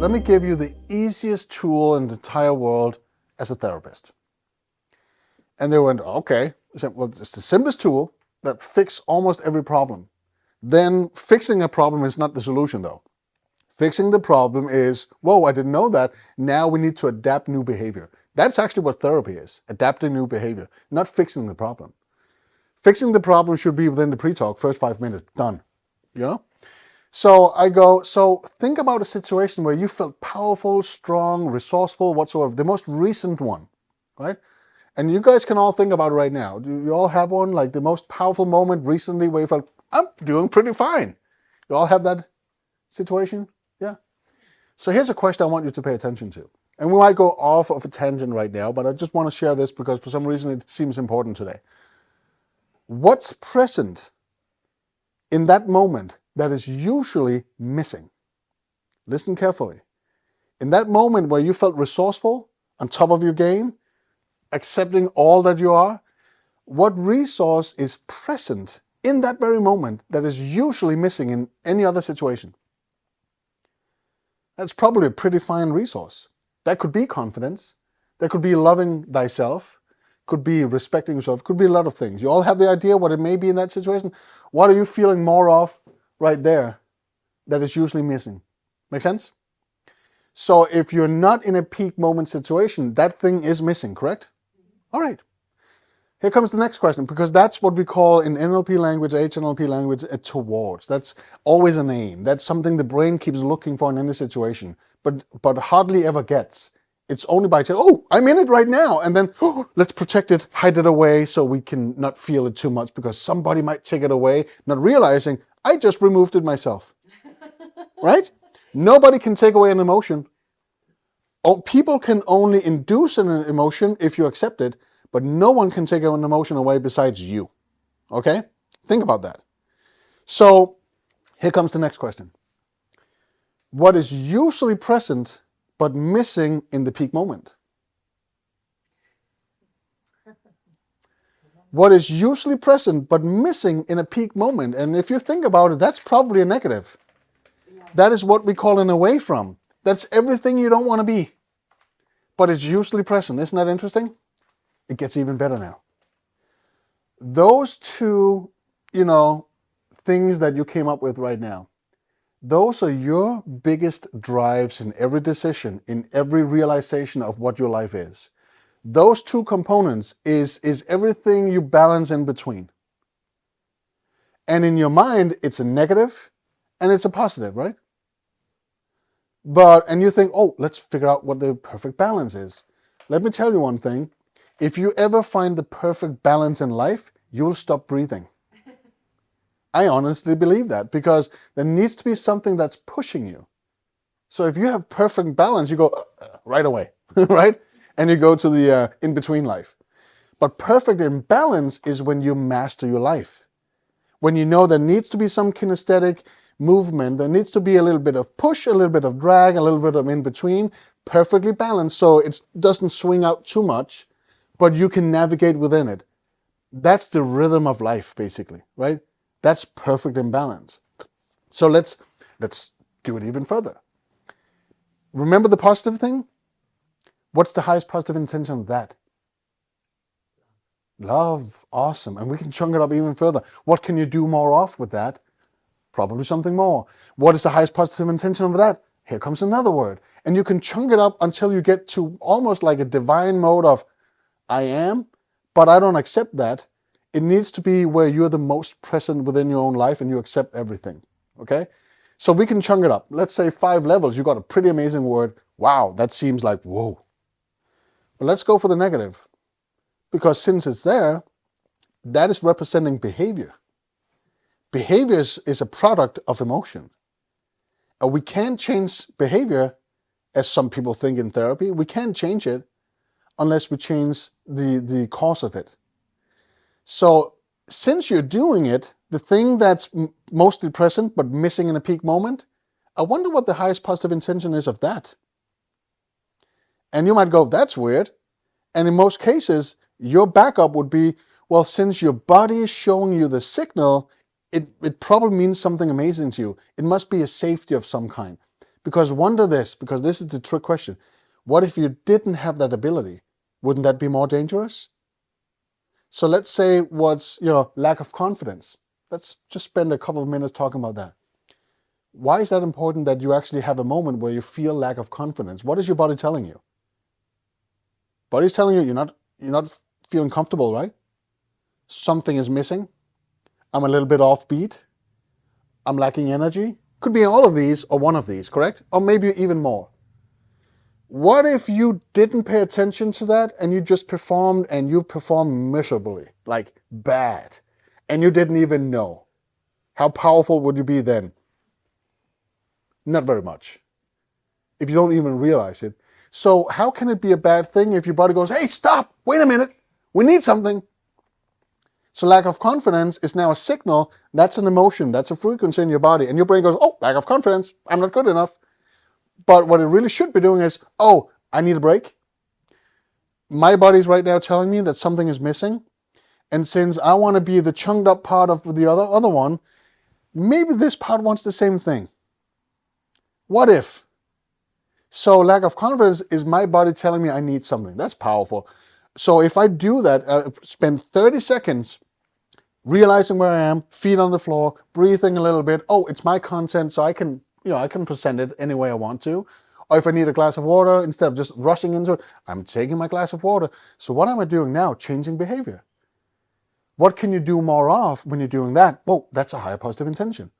let me give you the easiest tool in the entire world as a therapist. And they went, okay. I said, well, it's the simplest tool that fixes almost every problem. Then fixing a problem is not the solution though. Fixing the problem is, whoa, I didn't know that. Now we need to adapt new behavior. That's actually what therapy is, adapting new behavior, not fixing the problem. Fixing the problem should be within the pre-talk, first 5 minutes, done, you know? So I go, so think about a situation where you felt powerful, strong, resourceful, whatsoever, the most recent one, right? And you guys can all think about it right now. Do you all have one, like the most powerful moment recently where you felt, I'm doing pretty fine? You all have that situation? Yeah. So here's a question I want you to pay attention to. And we might go off of a tangent right now, but I just want to share this because for some reason it seems important today. What's present in that moment that is usually missing? Listen carefully. In that moment where you felt resourceful, on top of your game, accepting all that you are, what resource is present in that very moment that is usually missing in any other situation? That's probably a pretty fine resource. That could be confidence. That could be loving thyself. Could be respecting yourself. Could be a lot of things. You all have the idea what it may be in that situation. What are you feeling more of right there that is usually missing? Make sense? So if you're not in a peak moment situation, that thing is missing, correct? All right. Here comes the next question, because that's what we call in NLP language, HNLP language, a towards. That's always an aim. That's something the brain keeps looking for in any situation, but hardly ever gets. It's only by saying, oh, I'm in it right now. And then, oh, let's protect it, hide it away so we can not feel it too much because somebody might take it away, not realizing I just removed it myself. Right? Nobody can take away an emotion. Oh, people can only induce an emotion if you accept it, but no one can take an emotion away besides you. Okay? Think about that. So here comes the next question. What is usually present but missing in the peak moment? What is usually present but missing in a peak moment? And if you think about it, that's probably a negative. That is what we call an away from. That's everything you don't want to be. But it's usually present. Isn't that interesting? It gets even better now. Those two, things that you came up with right now, those are your biggest drives in every decision, in every realization of what your life is. Those two components is everything you balance in between. And in your mind, it's a negative and it's a positive, right? And you think, oh, let's figure out what the perfect balance is. Let me tell you one thing. If you ever find the perfect balance in life, you'll stop breathing. I honestly believe that because there needs to be something that's pushing you. So if you have perfect balance, you go right away, right? And you go to the in-between life. But perfect imbalance is when you master your life. When you know there needs to be some kinesthetic movement, there needs to be a little bit of push, a little bit of drag, a little bit of in-between, perfectly balanced so it doesn't swing out too much, but you can navigate within it. That's the rhythm of life, basically, right? That's perfect imbalance. So let's do it even further. Remember the positive thing? What's the highest positive intention of that? Love. Awesome. And we can chunk it up even further. What can you do more of with that? Probably something more. What is the highest positive intention of that? Here comes another word. And you can chunk it up until you get to almost like a divine mode of, I am, but I don't accept that. It needs to be where you're the most present within your own life and you accept everything, okay? So we can chunk it up. Let's say 5 levels. You got a pretty amazing word. Wow, that seems like, whoa. But let's go for the negative. Because since it's there, that is representing behavior. Behavior is a product of emotion. And we can't change behavior, as some people think in therapy. We can't change it unless we change the cause of it. So since you're doing it, the thing that's mostly present but missing in a peak moment, I wonder what the highest positive intention is of that. And you might go, that's weird. And in most cases, your backup would be, well, since your body is showing you the signal, it probably means something amazing to you. It must be a safety of some kind. Because wonder this, because this is the trick question. What if you didn't have that ability? Wouldn't that be more dangerous? So let's say what's, lack of confidence. Let's just spend a couple of minutes talking about that. Why is that important that you actually have a moment where you feel lack of confidence? What is your body telling you? Body's telling you you're not feeling comfortable, right? Something is missing. I'm a little bit offbeat. I'm lacking energy. Could be all of these or one of these, correct? Or maybe even more. What if you didn't pay attention to that and you just performed and you performed miserably, like bad, and you didn't even know? How powerful would you be then? Not very much. If you don't even realize it. So how can it be a bad thing if your body goes, hey, stop, wait a minute, we need something? So lack of confidence is now a signal. That's an emotion, that's a frequency in your body. And your brain goes, oh, lack of confidence, I'm not good enough. But what it really should be doing is, oh, I need a break. My body's right now telling me that something is missing. And since I want to be the chunked up part of the other one, maybe this part wants the same thing. What if? So lack of confidence is my body telling me I need something. That's powerful. So if I do that, spend 30 seconds realizing where I am, feet on the floor, breathing a little bit. Oh, it's my content, so I can present it any way I want to. Or if I need a glass of water, instead of just rushing into it, I'm taking my glass of water. So what am I doing now? Changing behavior. What can you do more of when you're doing that? Well, that's a higher positive intention.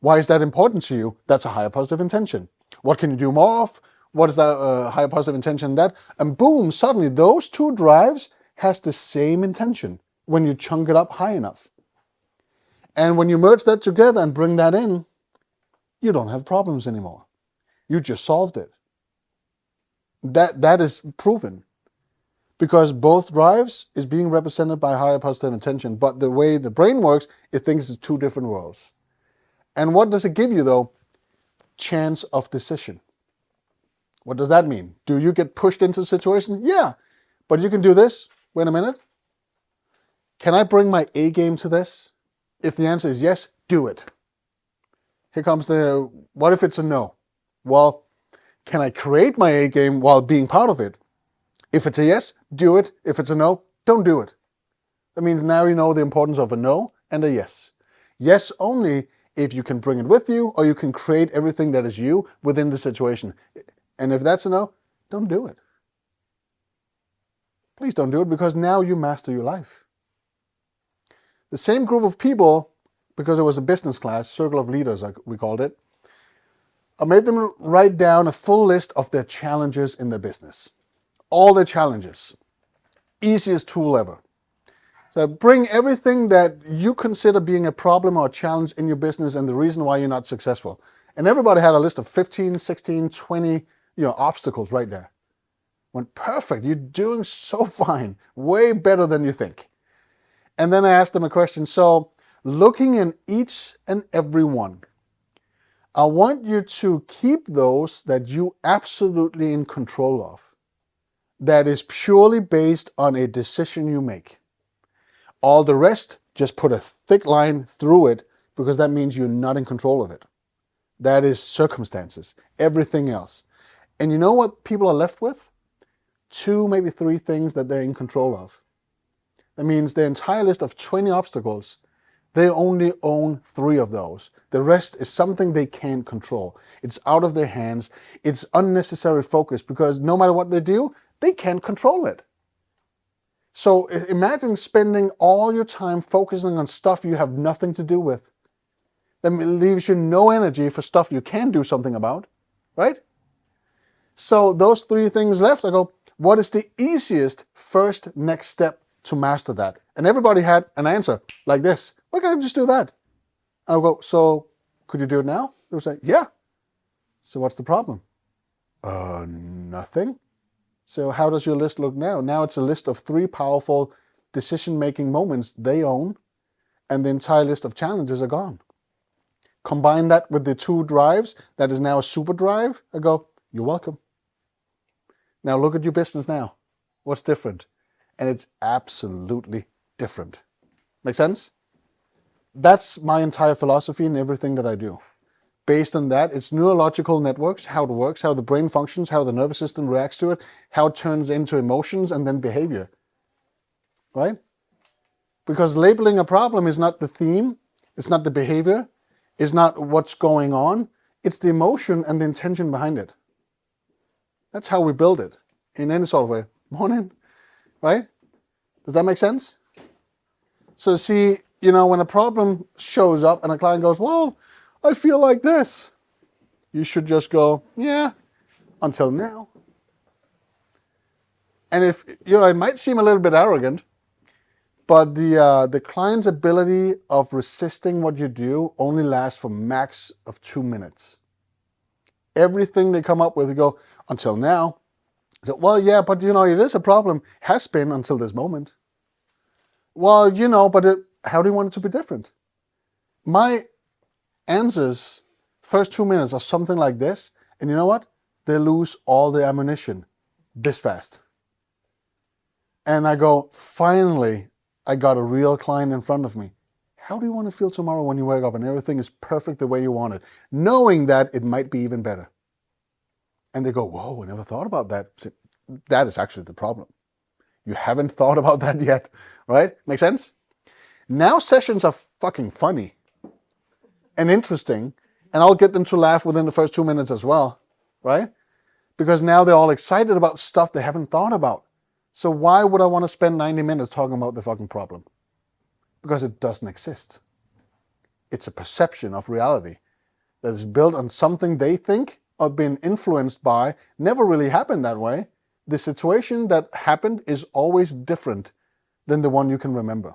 Why is that important to you? That's a higher positive intention. What can you do more of? What is that higher positive intention in that? And boom, suddenly those two drives has the same intention when you chunk it up high enough. And when you merge that together and bring that in, you don't have problems anymore. You just solved it. That is proven. Because both drives is being represented by higher positive intention, but the way the brain works, it thinks it's two different worlds. And what does it give you though? Chance of decision. What does that mean? Do you get pushed into a situation? Yeah, but you can do this. Wait a minute. Can I bring my A game to this? If the answer is yes, do it. Here comes what if it's a no? Well, can I create my A game while being part of it? If it's a yes, do it. If it's a no, don't do it. That means now you know the importance of a no and a yes. Yes only if you can bring it with you or you can create everything that is you within the situation. And if that's a no, don't do it. Please don't do it, because now you master your life. The same group of people, because it was a business class, circle of leaders we called it, I made them write down a full list of their challenges in their business. All their challenges. Easiest tool ever. So bring everything that you consider being a problem or a challenge in your business and the reason why you're not successful. And everybody had a list of 15, 16, 20 obstacles right there. Went perfect. You're doing so fine. Way better than you think. And then I asked them a question. So looking in each and every one, I want you to keep those that you absolutely in control of. That is purely based on a decision you make. All the rest, just put a thick line through it, because that means you're not in control of it. That is circumstances, everything else. And you know what people are left with? 2, maybe 3 things that they're in control of. That means the entire list of 20 obstacles, they only own 3 of those. The rest is something they can't control. It's out of their hands. It's unnecessary focus, because no matter what they do, they can't control it. So imagine spending all your time focusing on stuff you have nothing to do with. That leaves you no energy for stuff you can do something about, right? So those 3 things left, I go, what is the easiest first next step to master that? And everybody had an answer like this. Why can't I just do that? I'll go, so could you do it now? They would say, yeah. So what's the problem? Nothing. So how does your list look now? Now it's a list of 3 powerful decision-making moments they own, and the entire list of challenges are gone. Combine that with the 2 drives, that is now a super drive. I go, you're welcome. Now look at your business now. What's different? And it's absolutely different. Make sense? That's my entire philosophy in everything that I do. Based on that, it's neurological networks, how it works, how the brain functions, how the nervous system reacts to it, how it turns into emotions and then behavior, right? Because labeling a problem is not the theme, it's not the behavior, it's not what's going on, it's the emotion and the intention behind it. That's how we build it in any sort of way. Morning, right? Does that make sense? So see, when a problem shows up and a client goes, well, I feel like this, you should just go, yeah, until now. And if, it might seem a little bit arrogant, but the client's ability of resisting what you do only lasts for max of 2 minutes. Everything they come up with, you go, until now. So, well, yeah, but it is a problem. Has been until this moment. Well, but how do you want it to be different? My answers, first 2 minutes are something like this, and you know what? They lose all the ammunition this fast. And I go, finally, I got a real client in front of me. How do you want to feel tomorrow when you wake up and everything is perfect the way you want it, knowing that it might be even better? And they go, whoa, I never thought about that. That is actually the problem. You haven't thought about that yet, right? Make sense? Now sessions are fucking funny and interesting, and I'll get them to laugh within the first 2 minutes as well, right? Because now they're all excited about stuff they haven't thought about. So why would I want to spend 90 minutes talking about the fucking problem? Because it doesn't exist. It's a perception of reality that is built on something they think or been influenced by, never really happened that way. The situation that happened is always different than the one you can remember.